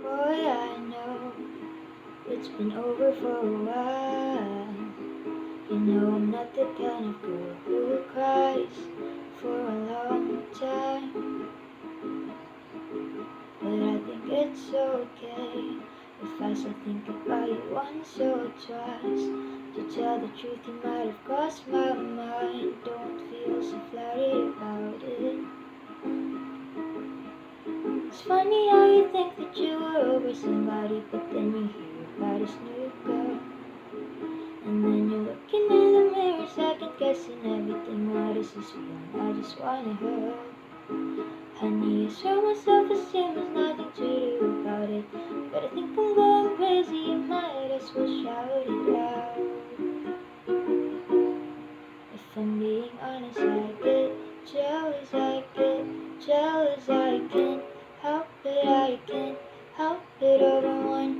Boy, I know it's been over for a while. You know I'm not the kind of girl who cries for a long time. But I think it's okay if I still think about you once or twice. To tell the truth, you might have crossed my mind. Don't feel so flattered about it. It's funny how you think that you were over somebody, but then you hear about his new girl. And then you're looking in the mirror, second guessing everything. Why does this feeling? I just wanna help. Honey, I swear my self-esteem has nothing to do about it. But I think I'm going crazy, you might as well shout it out. If I'm being honest, I get jealous, I can't help it, I can't help it over one